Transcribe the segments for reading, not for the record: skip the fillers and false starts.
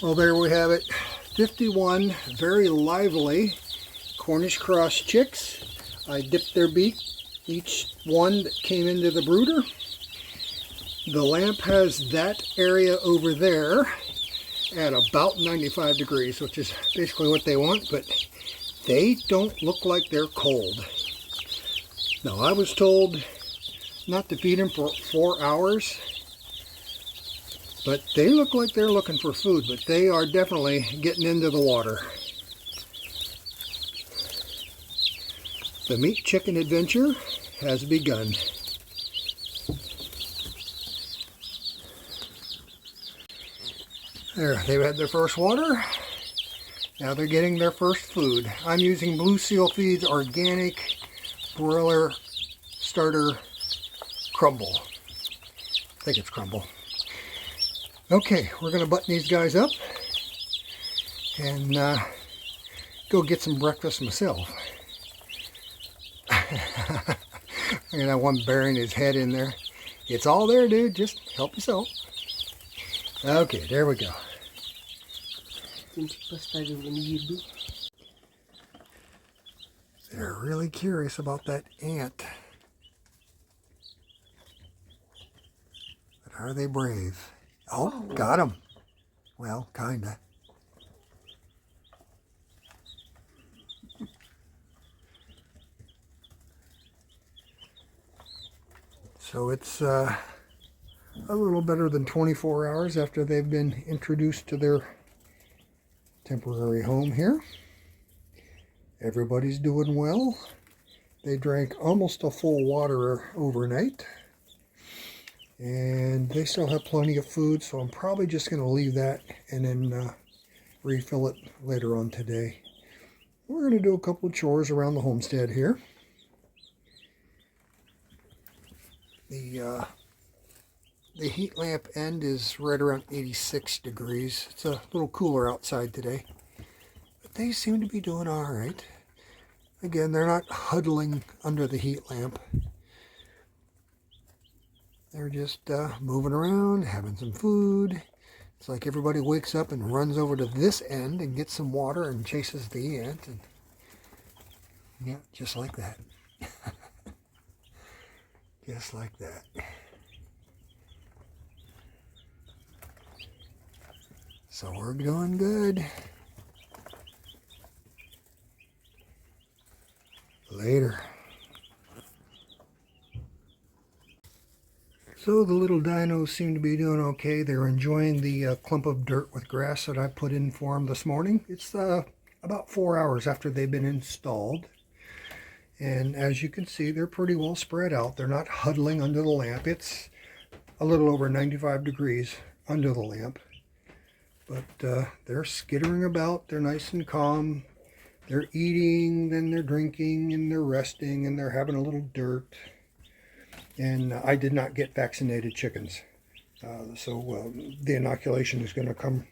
Well, there we have it. 51 very lively Cornish cross chicks. I dipped their beak, each one that came into the brooder. The lamp has that area over there at about 95 degrees, which is basically what they want, but they don't look like they're cold. Now, I was told not to feed them for 4 hours, but they look like they're looking for food, but they are definitely getting into the water. The meat chicken adventure has begun. There, they've had their first water. Now they're getting their first food. I'm using Blue Seal Feeds Organic Broiler Starter Crumble. I think it's crumble. Okay, we're going to button these guys up and go get some breakfast myself. Look at that one burying his head in there. It's all there, dude. Just help yourself. Okay, there we go. They're really curious about that ant. But are they brave? Oh, got him. Well, kinda. So it's a little better than 24 hours after they've been introduced to their temporary home here. Everybody's doing well. They drank almost a full water overnight. And they still have plenty of food, so I'm probably just going to leave that and then refill it later on today. We're going to do a couple of chores around the homestead here. The heat lamp end is right around 86 degrees. It's a little cooler outside today. But they seem to be doing all right. Again, they're not huddling under the heat lamp. They're just moving around, having some food. It's like everybody wakes up and runs over to this end and gets some water and chases the ant. And yeah, just like that. Just like that. So we're doing good. Later. So the little dinos seem to be doing okay. They're enjoying the clump of dirt with grass that I put in for them this morning. It's about 4 hours after they've been installed. And as you can see, they're pretty well spread out. They're not huddling under the lamp. It's a little over 95 degrees under the lamp. But they're skittering about. They're nice and calm. They're eating, then they're drinking, and they're resting, and they're having a little dirt. And I did not get vaccinated chickens. So the inoculation is going to come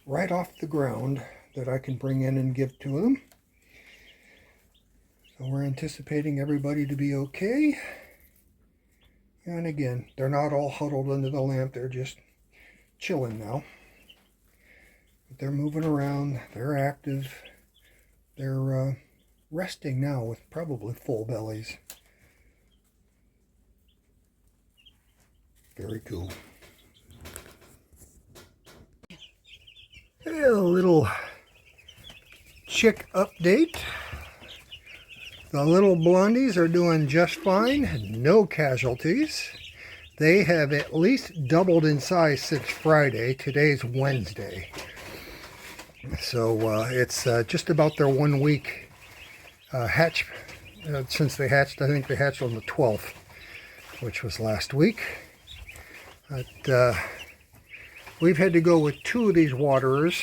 right off the ground that I can bring in and give to them. So we're anticipating everybody to be okay. And again, they're not all huddled under the lamp. They're just chilling now. But they're moving around. They're active. They're resting now with probably full bellies. Very cool. Hey, a little chick update. The little blondies are doing just fine. No casualties. They have at least doubled in size since Friday. Today's Wednesday. So it's just about their 1 week hatch since they hatched. I think they hatched on the 12th, which was last week. But we've had to go with 2 of these waterers,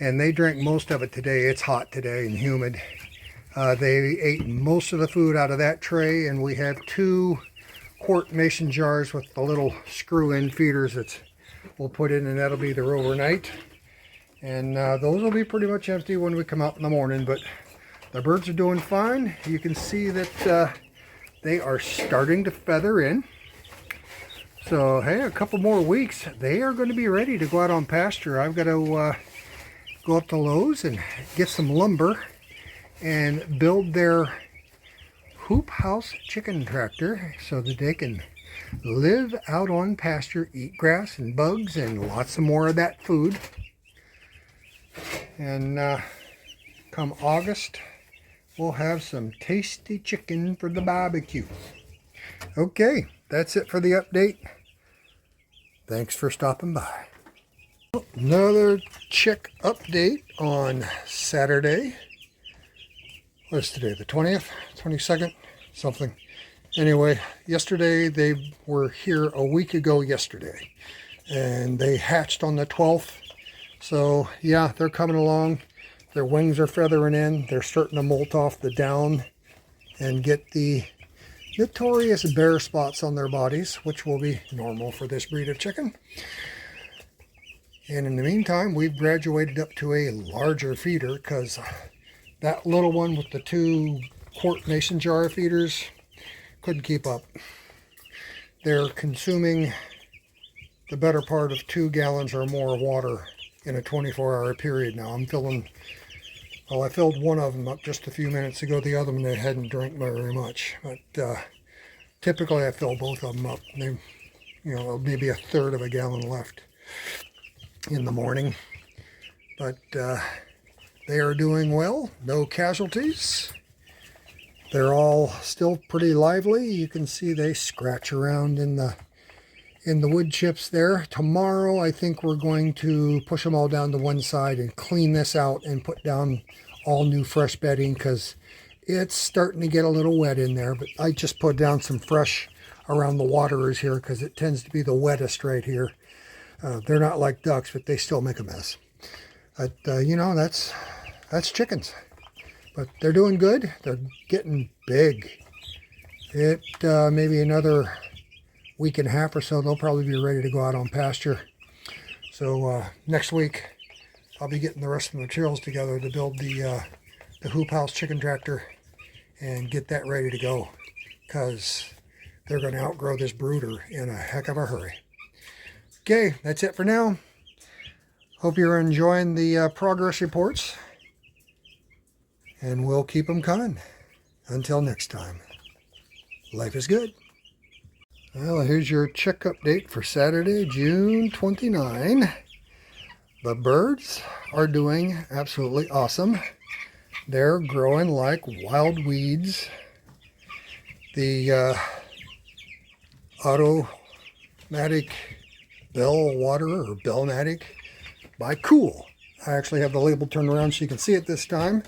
and they drank most of it today. It's hot today and humid. They ate most of the food out of that tray, and we have 2 quart mason jars with the little screw-in feeders that we'll put in, and that'll be their overnight. And those will be pretty much empty when we come out in the morning, but the birds are doing fine. You can see that they are starting to feather in. So, hey, a couple more weeks, they are going to be ready to go out on pasture. I've got to go up to Lowe's and get some lumber and build their hoop house chicken tractor so that they can live out on pasture, eat grass and bugs and lots of more of that food. And come August, we'll have some tasty chicken for the barbecue. Okay, that's it for the update. Thanks for stopping by. Another chick update on Saturday. What is today, the 20th, 22nd, something. Anyway, yesterday they were here a week ago yesterday, and they hatched on the 12th. So yeah, they're coming along. Their wings are feathering in. They're starting to molt off the down and get the notorious bare spots on their bodies, which will be normal for this breed of chicken. And in the meantime, we've graduated up to a larger feeder because that little one with the 2-quart mason jar feeders couldn't keep up. They're consuming the better part of 2 gallons or more of water in a 24-hour period now. I'm filling, well, I filled one of them up just a few minutes ago. The other one they hadn't drank very much. But typically I fill both of them up. They, maybe a third of a gallon left in the morning. But they are doing well. No casualties. They're all still pretty lively. You can see they scratch around in the wood chips there. Tomorrow I think we're going to push them all down to one side and clean this out and put down all new fresh bedding because it's starting to get a little wet in there. But I just put down some fresh around the waterers here because it tends to be the wettest right here. They're not like ducks, but they still make a mess. But that's chickens. But they're doing good. They're getting big. It maybe another week and a half or so, they'll probably be ready to go out on pasture. So next week, I'll be getting the rest of the materials together to build the hoop house chicken tractor and get that ready to go because they're going to outgrow this brooder in a heck of a hurry. Okay, that's it for now. Hope you're enjoying the progress reports, and we'll keep them coming. Until next time, life is good. Well, here's your chick update for Saturday, June 29. The birds are doing absolutely awesome. They're growing like wild weeds. The automatic bell waterer, or Bellmatic, by Cool. I actually have the label turned around so you can see it this time.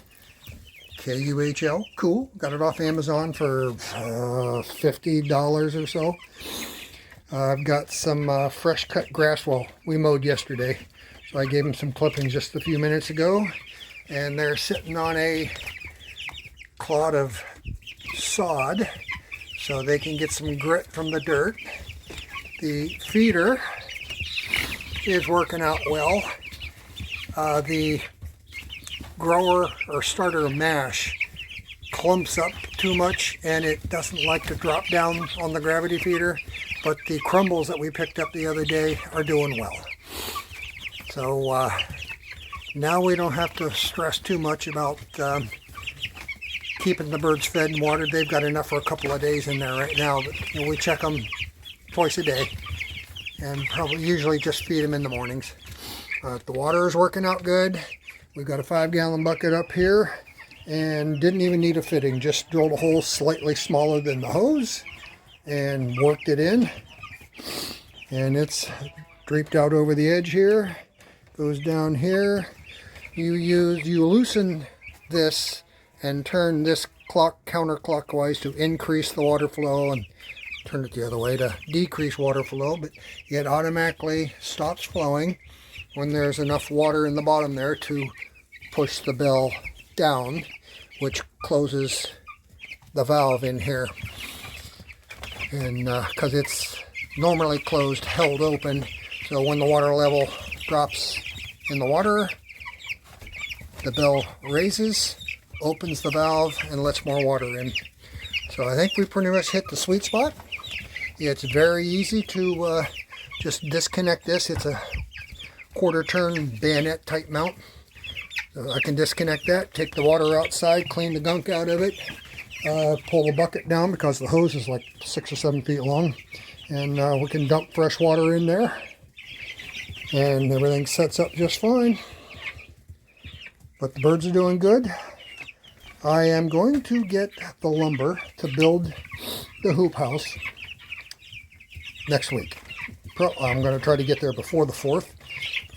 K-U-H-L, Cool. Got it off Amazon for $50 or so. I've got some fresh cut grass. Well, we mowed yesterday, so I gave them some clippings just a few minutes ago. And they're sitting on a clod of sod so they can get some grit from the dirt. The feeder is working out well. The grower or starter mash clumps up too much and it doesn't like to drop down on the gravity feeder, but the crumbles that we picked up the other day are doing well. So now we don't have to stress too much about keeping the birds fed and watered. They've got enough for a couple of days in there right now, but we check them twice a day and probably usually just feed them in the mornings. The water is working out good. We've got a 5-gallon bucket up here and didn't even need a fitting. Just drilled a hole slightly smaller than the hose and worked it in. And it's draped out over the edge here. Goes down here. You loosen this and turn this clock counterclockwise to increase the water flow and turn it the other way to decrease water flow, but it automatically stops flowing when there's enough water in the bottom there to push the bell down, which closes the valve in here. And because it's normally closed, held open, so when the water level drops in the water, the bell raises, opens the valve, and lets more water in. So I think we pretty much hit the sweet spot. It's very easy to just disconnect this. It's a quarter turn bayonet type mount. So I can disconnect that, take the water outside, clean the gunk out of it, pull the bucket down because the hose is like 6 or 7 feet long, and we can dump fresh water in there, and everything sets up just fine. But the birds are doing good. I am going to get the lumber to build the hoop house next week. I'm going to try to get there before the 4th,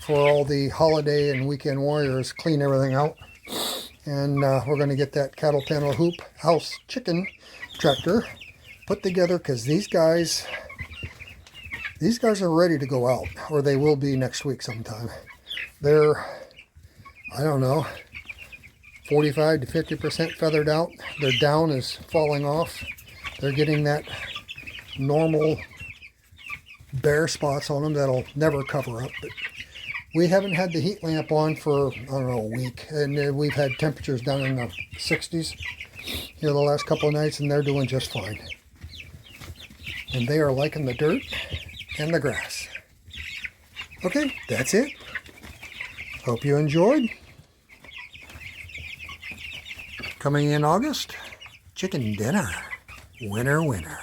for all the holiday and weekend warriors, clean everything out. And we're going to get that cattle panel hoop house chicken tractor put together, because these guys are ready to go out, or they will be next week sometime. They're, I don't know, 45 to 50% feathered out. Their down is falling off. They're getting that normal bare spots on them that'll never cover up. But we haven't had the heat lamp on for, I don't know, a week, and we've had temperatures down in the 60s here the last couple of nights, and they're doing just fine. And they are liking the dirt and the grass. Okay, that's it. Hope you enjoyed. Coming in August, chicken dinner. Winner, winner.